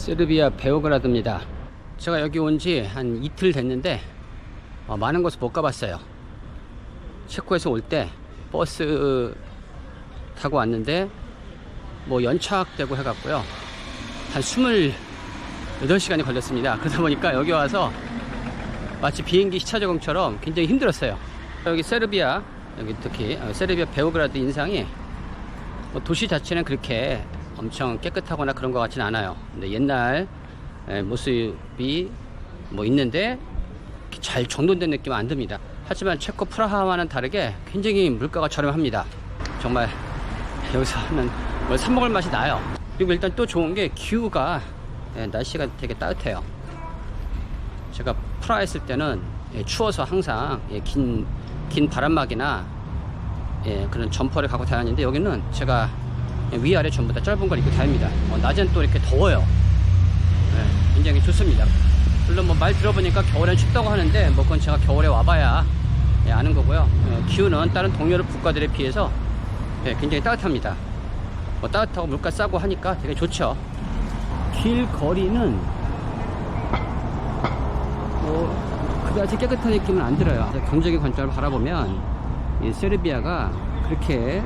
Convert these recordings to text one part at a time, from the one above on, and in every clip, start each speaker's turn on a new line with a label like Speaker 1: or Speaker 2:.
Speaker 1: 세르비아 베오그라드입니다. 제가 여기 온 지 한 이틀 됐는데 많은 곳을 못 가봤어요. 체코에서 올 때 버스 타고 왔는데 뭐 연착되고 해갖고요 한 28시간이 걸렸습니다. 그러다 보니까 여기 와서 마치 비행기 시차 적응처럼 굉장히 힘들었어요. 여기 세르비아, 여기 특히 세르비아 베오그라드 인상이 뭐 도시 자체는 그렇게 엄청 깨끗하거나 그런 것 같지는 않아요. 근데 옛날 모습이 뭐 있는데 잘 정돈된 느낌은 안 듭니다. 하지만 체코 프라하와는 다르게 굉장히 물가가 저렴합니다. 정말 여기서 하면 뭐 사 먹을 맛이 나요. 그리고 일단 또 좋은 게 기후가 날씨가 되게 따뜻해요. 제가 프라하에 있을 때는 추워서 항상 긴 바람막이나 그런 점퍼를 갖고 다녔는데 여기는 제가 위아래 전부 다 짧은 걸 입고 다닙니다. 낮엔 또 이렇게 더워요. 굉장히 좋습니다. 물론 뭐 말 들어보니까 겨울엔 춥다고 하는데 뭐 그건 제가 겨울에 와봐야 아는 거고요. 기후는 다른 동유럽 국가들에 비해서 굉장히 따뜻합니다. 뭐 따뜻하고 물가 싸고 하니까 되게 좋죠. 길거리는 뭐 그다지 깨끗한 느낌은 안 들어요. 경제적인 관점을 바라보면 이 세르비아가 그렇게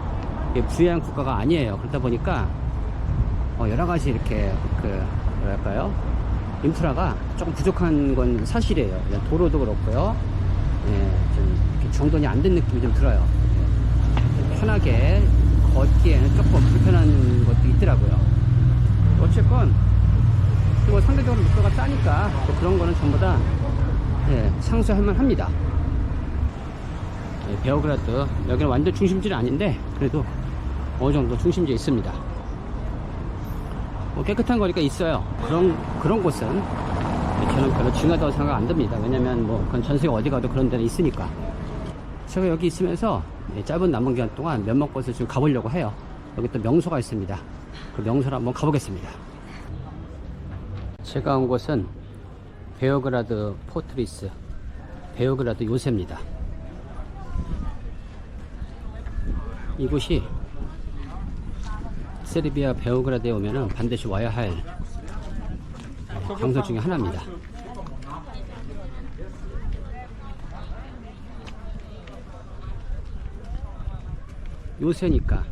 Speaker 1: 부유한 국가가 아니에요. 그러다 보니까 여러 가지 이렇게 뭐랄까요, 인프라가 조금 부족한 건 사실이에요. 도로도 그렇고요. 좀 이렇게 정돈이 안 된 느낌이 좀 들어요. 편하게 걷기에는 조금 불편한 것도 있더라고요. 어쨌건 뭐 상대적으로 물가가 싸니까 또 그런 거는 전부 다 상쇄할 만합니다. 베오그라드 여기는 완전 중심지는 아닌데 그래도 어느 정도 중심지에 있습니다. 뭐 깨끗한 거리가 있어요. 그런 곳은 저는 별로 중요하다고 생각 안 듭니다. 왜냐면 뭐 그건 전 세계 어디 가도 그런 데는 있으니까. 제가 여기 있으면서 짧은 남은 기간 동안 몇몇 곳을 지금 가보려고 해요. 여기 또 명소가 있습니다. 그 명소를 한번 가보겠습니다. 제가 온 곳은 베오그라드 포트리스, 베오그라드 요새입니다. 이곳이 세르비아 베오그라드에 오면은 반드시 와야 할 장소 중에 하나입니다. 요새니까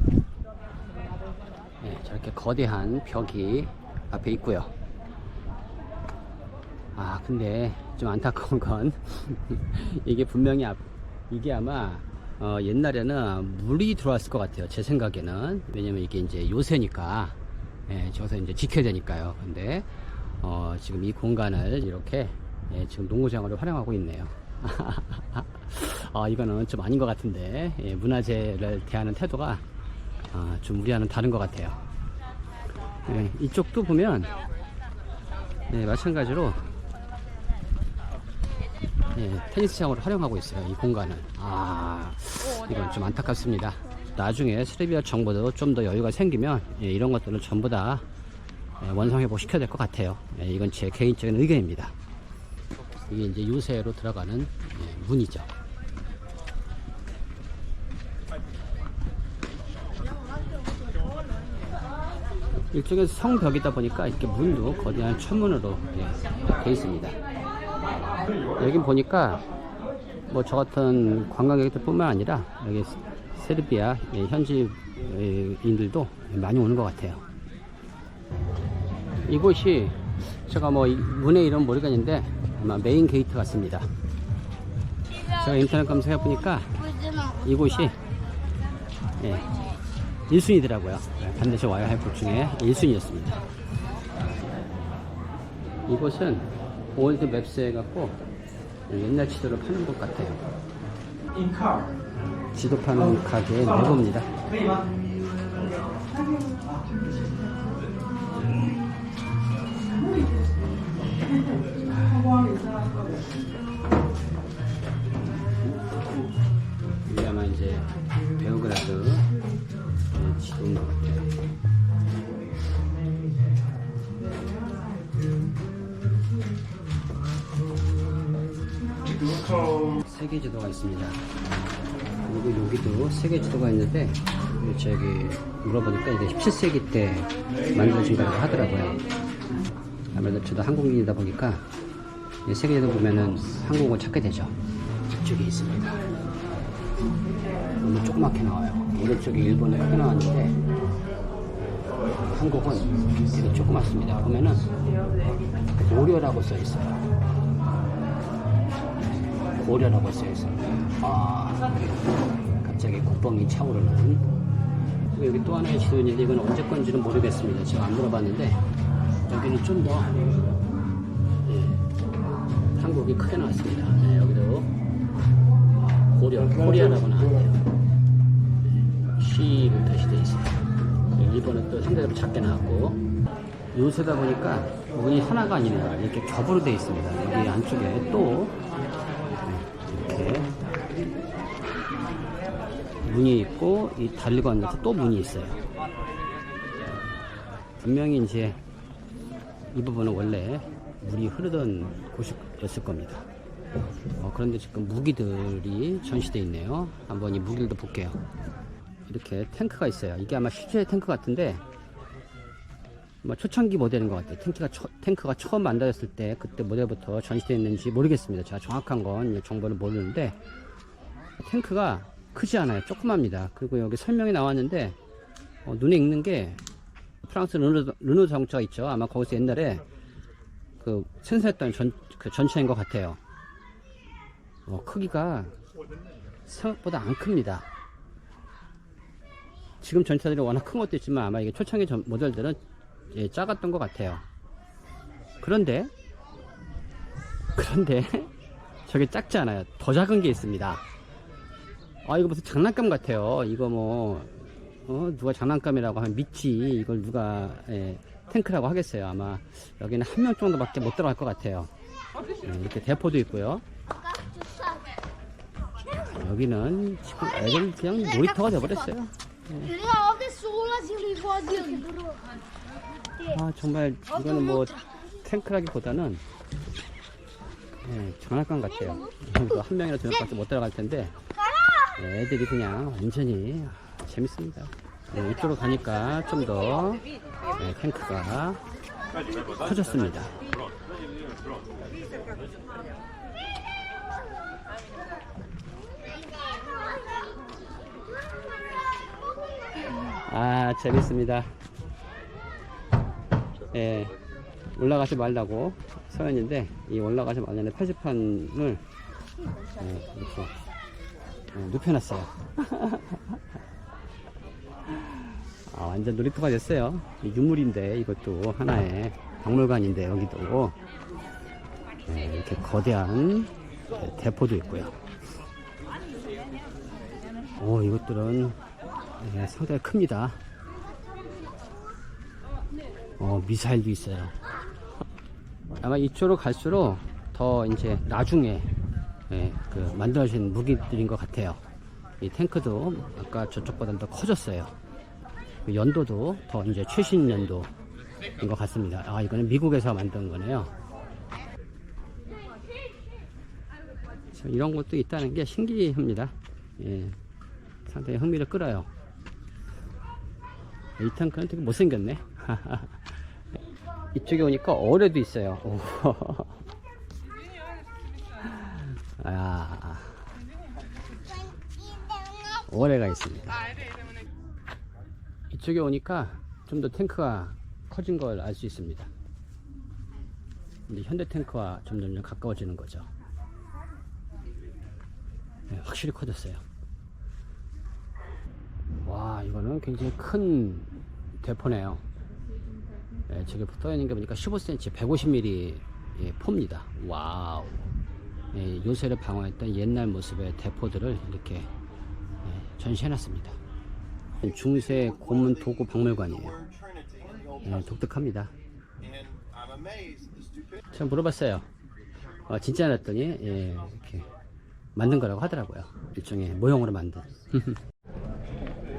Speaker 1: 저렇게 거대한 벽이 앞에 있고요. 근데 좀 안타까운 건 이게 분명히 이게 아마 옛날에는 물이 들어왔을 것 같아요. 제 생각에는. 왜냐면 이게 이제 요새니까 저기서 이제 지켜야 되니까요. 근데 지금 이 공간을 이렇게 지금 농구장으로 활용하고 있네요. 이거는 좀 아닌 것 같은데 문화재를 대하는 태도가 좀 우리와는 다른 것 같아요. 이쪽도 보면 마찬가지로 테니스장으로 활용하고 있어요. 이 공간을. 이건 좀 안타깝습니다. 나중에 세르비아 정부도 좀 더 여유가 생기면 이런 것들을 전부 다 원상회복 시켜야 될 것 같아요. 이건 제 개인적인 의견입니다. 이게 이제 요새로 들어가는 문이죠. 일종의 성벽이다 보니까 이렇게 문도 거대한 천문으로 되어 있습니다. 여기 보니까 뭐 저 같은 관광객들 뿐만 아니라 여기 세르비아 현지인들도 많이 오는 것 같아요. 이곳이 제가 뭐 문의 이름 모르겠는데 아마 메인 게이트 같습니다. 제가 인터넷 검색해 보니까 이곳이 1순위더라고요. 반드시 와야 할 곳 중에 1순위였습니다. 이곳은 올드 맵스 해갖고 옛날 지도를 파는 곳 같아요. 지도 파는 가게의 네고입니다. 이게 아마 이제 베오그라드 지도인 것 같아요. 세계 지도가 있습니다. 그리고 여기도 세계 지도가 있는데 저기 물어보니까 이제 17세기 때 만들어진 거라고 하더라고요. 아무래도 저도 한국인이다 보니까 세계에도 보면은 한국을 찾게 되죠. 이쪽에 있습니다. 너무 조그맣게 나와요. 오른쪽에 일본에 크게 나왔는데 한국은 되게 조그맣습니다. 보면은 고려라고 써있어요. 고려라고 써있어요. 갑자기 국뽕이 차오르는. 여기 또 하나의 지도인데 이건 언제 건지는 모르겠습니다. 제가 안 물어봤는데 여기는 좀 더 한국이 크게 나왔습니다. 네, 여기도 코리아라고 나왔네요. C로 표시되어 있어요. 일본은 또 상대적으로 작게 나왔고, 요새다 보니까 문이 하나가 아니라 이렇게 겹으로 되어 있습니다. 여기 안쪽에 또 이렇게 문이 있고, 이 달리 건너서 또 문이 있어요. 분명히 이제 이 부분은 원래 물이 흐르던 곳이었을 겁니다. 그런데 지금 무기들이 전시되어 있네요. 한번 이 무기들도 볼게요. 이렇게 탱크가 있어요. 이게 아마 실제 탱크 같은데 초창기 모델인 것 같아요. 탱크가 처음 만들어졌을 때 그때 모델부터 전시되어 있는지 모르겠습니다. 제가 정확한 건 정보를 모르는데 탱크가 크지 않아요. 조그맣니다. 그리고 여기 설명이 나왔는데 눈에 익는 게 프랑스 르노 자동차가 있죠. 아마 거기서 옛날에 그 생산했던 전차인 것 같아요. 크기가 생각보다 안 큽니다. 지금 전차들이 워낙 큰 것도 있지만 아마 이게 초창기 모델들은 작았던 것 같아요. 그런데 저게 작지 않아요. 더 작은 게 있습니다. 이거 무슨 장난감 같아요. 이거 누가 장난감이라고 하면 믿지. 이걸 누가 탱크라고 하겠어요. 아마 여기는 한 명 정도밖에 못 들어갈 것 같아요. 이렇게 대포도 있고요. 여기는 지금 애들 그냥 놀이터가 되어버렸어요. 정말 이거는 탱크라기보다는 장난감 같아요. 한 명이나 두 명밖에 못 들어갈 텐데 애들이 그냥 완전히 재밌습니다. 이쪽으로 가니까 좀 더 탱크가 커졌습니다. 재밌습니다. 올라가지 말라고 써있는데 이 올라가지 말라는 표지판을 이렇게 눕혀놨어요. 완전 놀이터가 됐어요. 유물인데 이것도 하나의 박물관인데 여기도 이렇게 거대한 대포도 있고요. 이것들은 상당히 큽니다. 미사일도 있어요. 아마 이쪽으로 갈수록 더 이제 나중에 만들어진 무기들인 것 같아요. 이 탱크도 아까 저쪽보다 더 커졌어요. 연도도 더 이제 최신 연도인 것 같습니다. 이거는 미국에서 만든 거네요. 이런 것도 있다는 게 신기합니다. 상당히 흥미를 끌어요. 이 탱크는 되게 못생겼네. 이쪽에 오니까 어뢰도 있어요. 어뢰가 있습니다. 이쪽에 오니까 좀 더 탱크가 커진 걸 알 수 있습니다. 근데 현대 탱크와 점점 가까워지는 거죠. 확실히 커졌어요. 이거는 굉장히 큰 대포네요. 저기 떠있는 게 보니까 15cm, 150mm 포입니다. 와우. 요새를 방어했던 옛날 모습의 대포들을 이렇게 전시해놨습니다. 중세 고문 도구 박물관이에요. 독특합니다. 제가 물어봤어요. 진짜 랬더니 이렇게 만든 거라고 하더라고요. 일종의 모형으로 만든.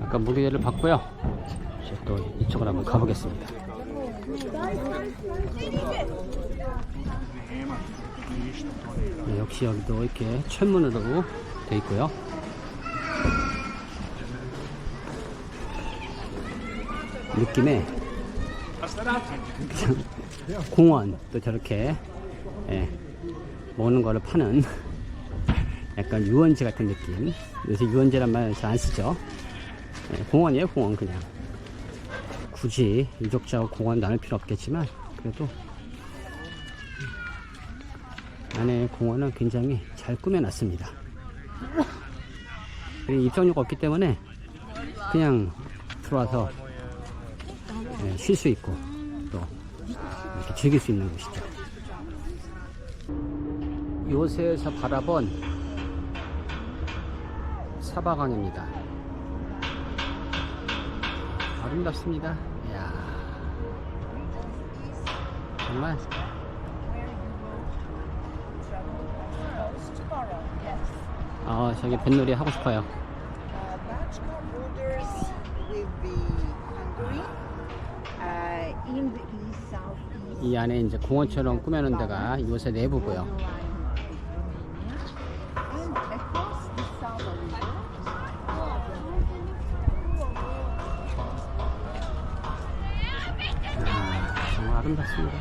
Speaker 1: 아까 무게를 봤고요. 이제 또 이쪽으로 한번 가보겠습니다. 역시 여기도 이렇게 철문으로 되어 있고요. 느낌에 공원 또 저렇게 예, 먹는 거를 파는 약간 유원지 같은 느낌. 요새 유원지란 말 잘 안 쓰죠. 예, 공원이에요, 공원. 그냥 굳이 유적지하고 공원 나눌 필요 없겠지만 그래도 안에 공원은 굉장히 잘 꾸며놨습니다. 입장료가 없기 때문에 그냥 들어와서 쉴 수 있고 또 이렇게 즐길 수 있는 곳이죠. 요새에서 바라본 사바강입니다. 아름답습니다. 이야, 정말 저기 뱃놀이 하고 싶어요. 이 안에 이제 공원처럼 꾸며놓은 데가 요새 내부고요. 정말 아름답습니다.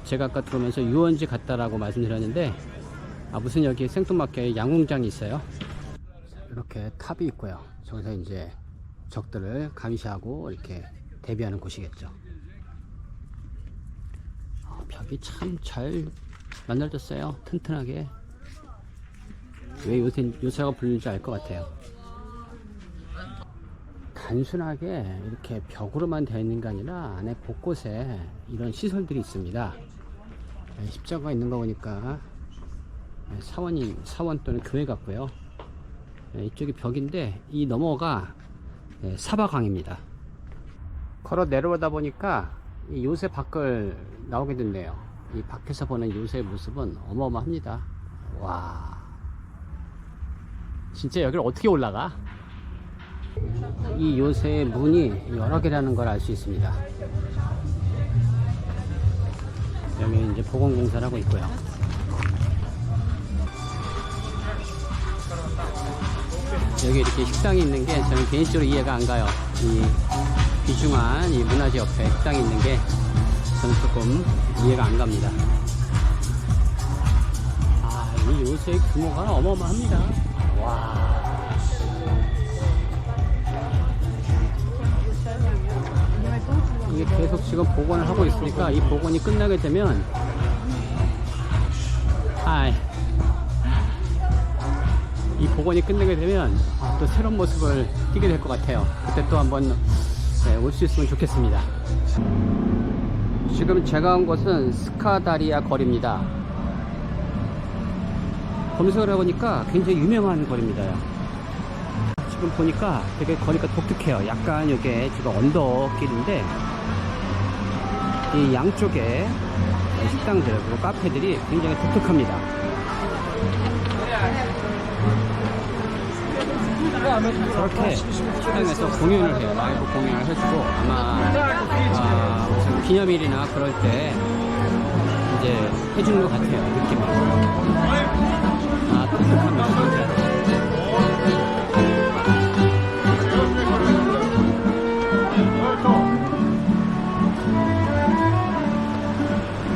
Speaker 1: 제가 아까 들어오면서 유원지 같다라고 말씀드렸는데 무슨 여기 생뚱맞게 양궁장이 있어요. 이렇게 탑이 있고요. 저기서 이제 적들을 감시하고 이렇게 대비하는 곳이겠죠. 벽이 참 잘 만들어졌어요. 튼튼하게. 왜 요새가 불리는지 알 것 같아요. 단순하게 이렇게 벽으로만 되어 있는 게 아니라 안에 곳곳에 이런 시설들이 있습니다. 십자가가 있는 거 보니까 사원 또는 교회 같고요. 이쪽이 벽인데 이 너머가 사바강입니다. 걸어 내려오다 보니까 이 요새 밖을 나오게 됐네요. 이 밖에서 보는 요새의 모습은 어마어마합니다. 와, 진짜 여기를 어떻게 올라가? 이 요새의 문이 여러 개라는 걸 알 수 있습니다. 여기 이제 보건공사를 하고 있고요. 여기 이렇게 식당이 있는 게 저는 개인적으로 이해가 안 가요. 이 귀중한 이 문화재 옆에 식당이 있는 게 저는 조금 이해가 안 갑니다. 이 요새의 규모가 어마어마합니다. 와. 이게 계속 지금 복원을 하고 있으니까 이 복원이 끝나게 되면 이 복원이 끝나게 되면 또 새로운 모습을 띠게 될 것 같아요. 그때 또 한번 올 수 있으면 좋겠습니다. 지금 제가 온 곳은 스카다리아 거리입니다. 검색을 해보니까 굉장히 유명한 거리입니다. 지금 보니까 되게 거리가 독특해요. 약간 이게 지금 언덕길인데 이 양쪽에 식당들 그리고 카페들이 굉장히 독특합니다. 저렇게 식당에서 공연을 해요. 라이브 공연을 해주고 아마 무슨 기념일이나 그럴 때 이제 해주는 것 같아요. 느낌이. 독특합니다. 진짜.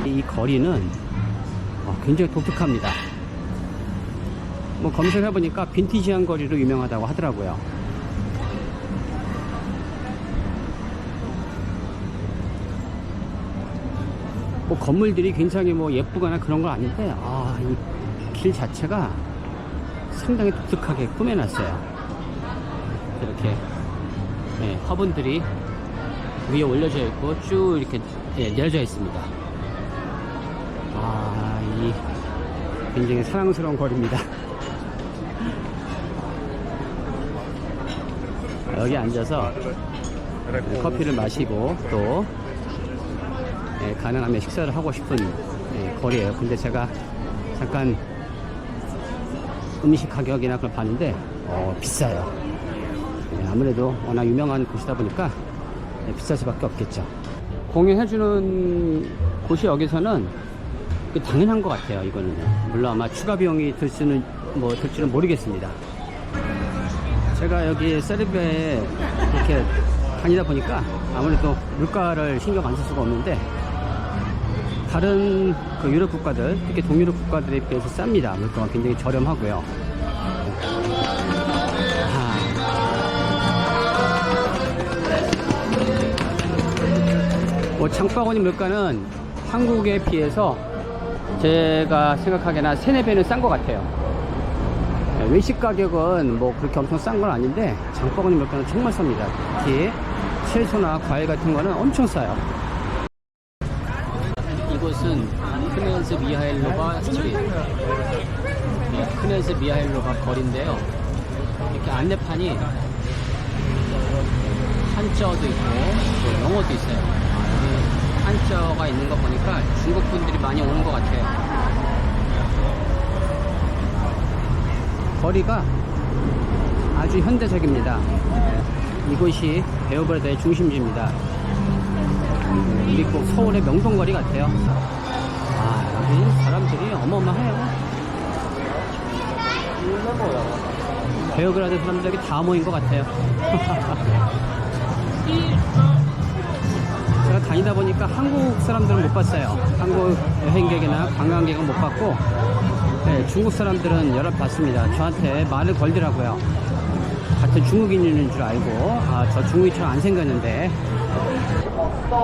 Speaker 1: 이 거리는 굉장히 독특합니다. 뭐 검색해보니까 빈티지한 거리로 유명하다고 하더라고요. 뭐 건물들이 굉장히 뭐 예쁘거나 그런 건 아닌데 이 길 자체가 상당히 독특하게 꾸며놨어요. 이렇게 화분들이 위에 올려져 있고 쭉 이렇게 내려져 있습니다. 이 굉장히 사랑스러운 거리입니다. 여기 앉아서 커피를 마시고 또 가능하면 식사를 하고 싶은 거리예요. 근데 제가 잠깐 음식 가격이나 그걸 봤는데 비싸요. 아무래도 워낙 유명한 곳이다 보니까 비쌀 수밖에 없겠죠. 공연해주는 곳이 여기서는 당연한 것 같아요. 이거는 물론 아마 추가 비용이 들지는 모르겠습니다. 제가 여기 세르비아에 이렇게 다니다 보니까 아무래도 물가를 신경 안 쓸 수가 없는데 다른 그 유럽 국가들, 특히 동유럽 국가들에 비해서 쌉니다. 물가가 굉장히 저렴하고요. 뭐 장바구니 물가는 한국에 비해서 제가 생각하기에는 한 3-4배는 싼 것 같아요. 외식 가격은 뭐 그렇게 엄청 싼 건 아닌데 장바구니 물가는 정말 쌉니다. 특히 채소나 과일 같은 거는 엄청 싸요. 이곳은 크네즈 미하일로바 스트리트, 크네즈 미하일로바 거리인데요. 이렇게 안내판이 한자어도 있고 또 영어도 있어요. 한자어가 있는 거 보니까 중국 분들이 많이 오는 것 같아요. 거리가 아주 현대적입니다. 이곳이 베오그라드의 중심지입니다. 미국 서울의 명동거리 같아요. 여기 사람들이 어마어마해요. 베오그라드 사람들이 다 모인 것 같아요. 제가 다니다 보니까 한국 사람들은 못 봤어요. 한국 여행객이나 관광객은 못 봤고, 네, 중국 사람들은 여러 봤습니다. 저한테 말을 걸더라고요. 같은 중국인인 줄 알고, 저 중국인처럼 안 생겼는데.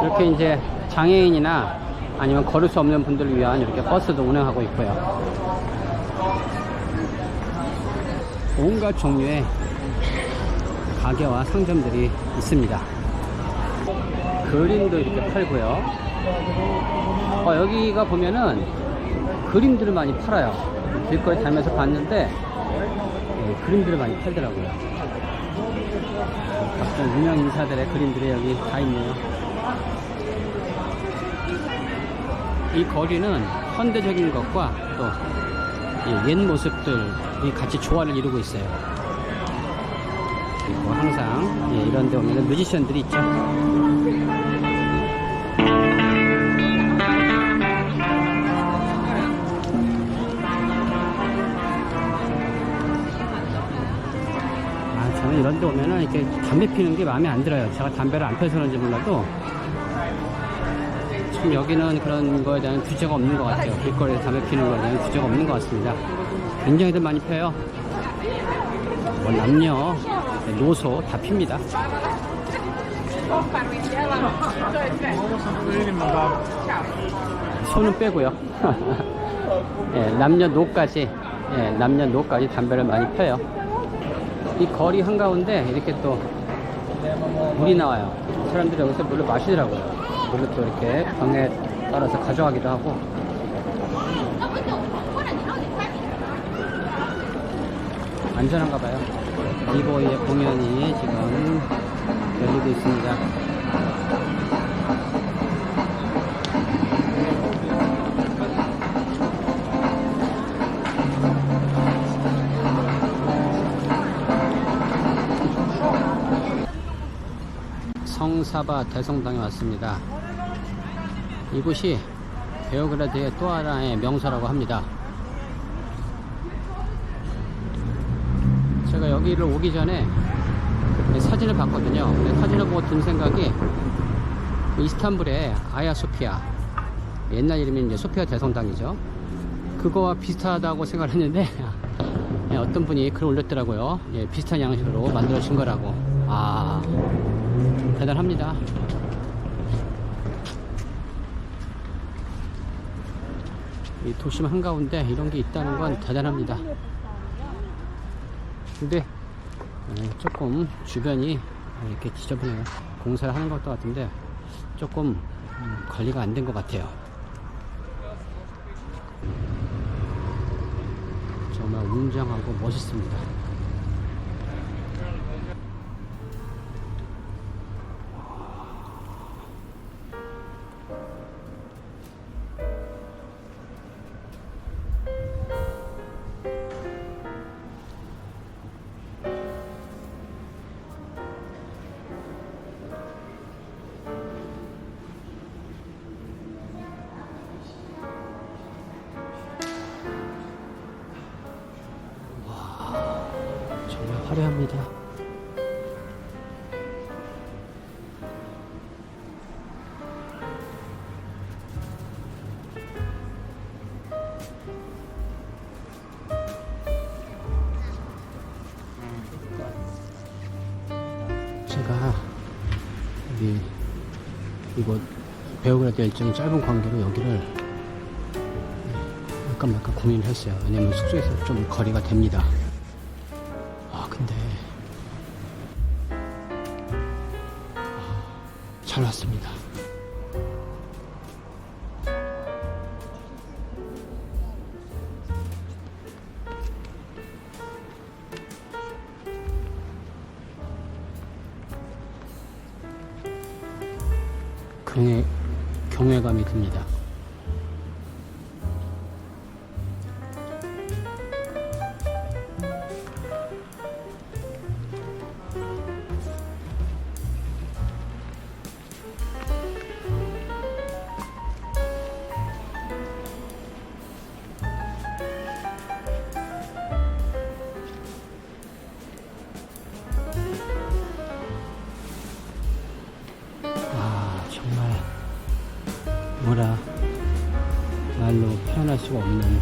Speaker 1: 이렇게 이제 장애인이나 아니면 걸을 수 없는 분들을 위한 이렇게 버스도 운행하고 있고요. 온갖 종류의 가게와 상점들이 있습니다. 그림도 이렇게 팔고요. 여기가 보면은 그림들을 많이 팔아요. 길거리 다니면서 봤는데 그림들을 많이 팔더라고요. 각종 유명 인사들의 그림들이 여기 다 있네요. 이 거리는 현대적인 것과 또 옛 모습들이 같이 조화를 이루고 있어요. 그리고 항상 이런 데 오면 뮤지션들이 있죠. 저는 이런 데 오면은 이렇게 담배 피는 게 마음에 안 들어요. 제가 담배를 안 펴서 그런지 몰라도 참 여기는 그런 거에 대한 규제가 없는 것 같아요. 길거리에서 담배 피는 거에 대한 규제가 없는 것 같습니다. 굉장히들 많이 펴요. 뭐 남녀, 노소 다 핍니다. 손은 빼고요. 남녀노까지 담배를 많이 펴요. 이 거리 한가운데 이렇게 또 물이 나와요. 사람들이 여기서 물을 마시더라고요. 물을 또 이렇게 병에 따라서 가져가기도 하고. 안전한가 봐요. 이보이의 공연이 지금 열리고 있습니다. 성사바 대성당에 왔습니다. 이곳이 베오그라드의 또 하나의 명소라고 합니다. 제가 여기를 오기 전에 사진을 봤거든요. 근데 사진을 보고 든 생각이 이스탄불의 아야소피아, 옛날 이름이 이제 소피아 대성당이죠. 그거와 비슷하다고 생각을 했는데 어떤 분이 글을 올렸더라고요. 비슷한 양식으로 만들어진 거라고. 대단합니다. 이 도심 한가운데 이런 게 있다는 건 대단합니다. 근데 조금 주변이 이렇게 지저분해요. 공사를 하는 것도 같은데 조금 관리가 안 된 것 같아요. 정말 웅장하고 멋있습니다. 화려합니다. 이곳 베오그라드 일정이 짧은 관계로 여기를 약간 고민을 했어요. 왜냐면 숙소에서 좀 거리가 됩니다. 근데 잘 왔습니다. 경외감이 듭니다. 정말 말로 표현할 수가 없는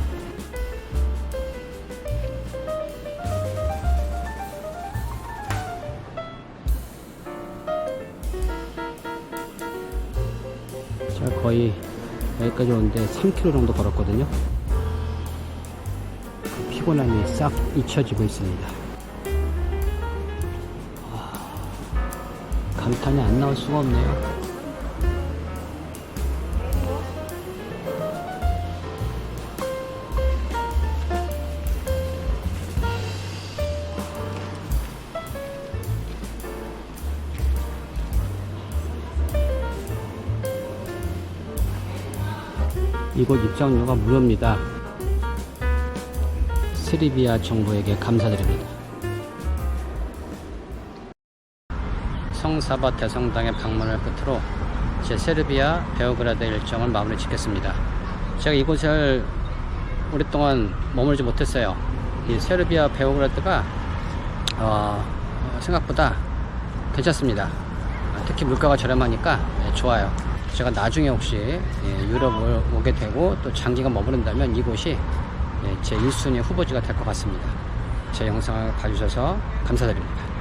Speaker 1: 제가 거의 여기까지 오는데 3km 정도 걸었거든요. 그 피곤함이 싹 잊혀지고 있습니다. 감탄이 안 나올 수가 없네요. 이곳 입장료가 무료입니다. 세르비아 정부에게 감사드립니다. 성사바 대성당의 방문을 끝으로 제 세르비아 베오그라드 일정을 마무리 짓겠습니다. 제가 이곳을 오랫동안 머물지 못했어요. 이 세르비아 베오그라드가 생각보다 괜찮습니다. 특히 물가가 저렴하니까 좋아요. 제가 나중에 혹시 유럽을 오게 되고 또 장기간 머무른다면 이곳이 제 1순위 후보지가 될 것 같습니다. 제 영상을 봐주셔서 감사드립니다.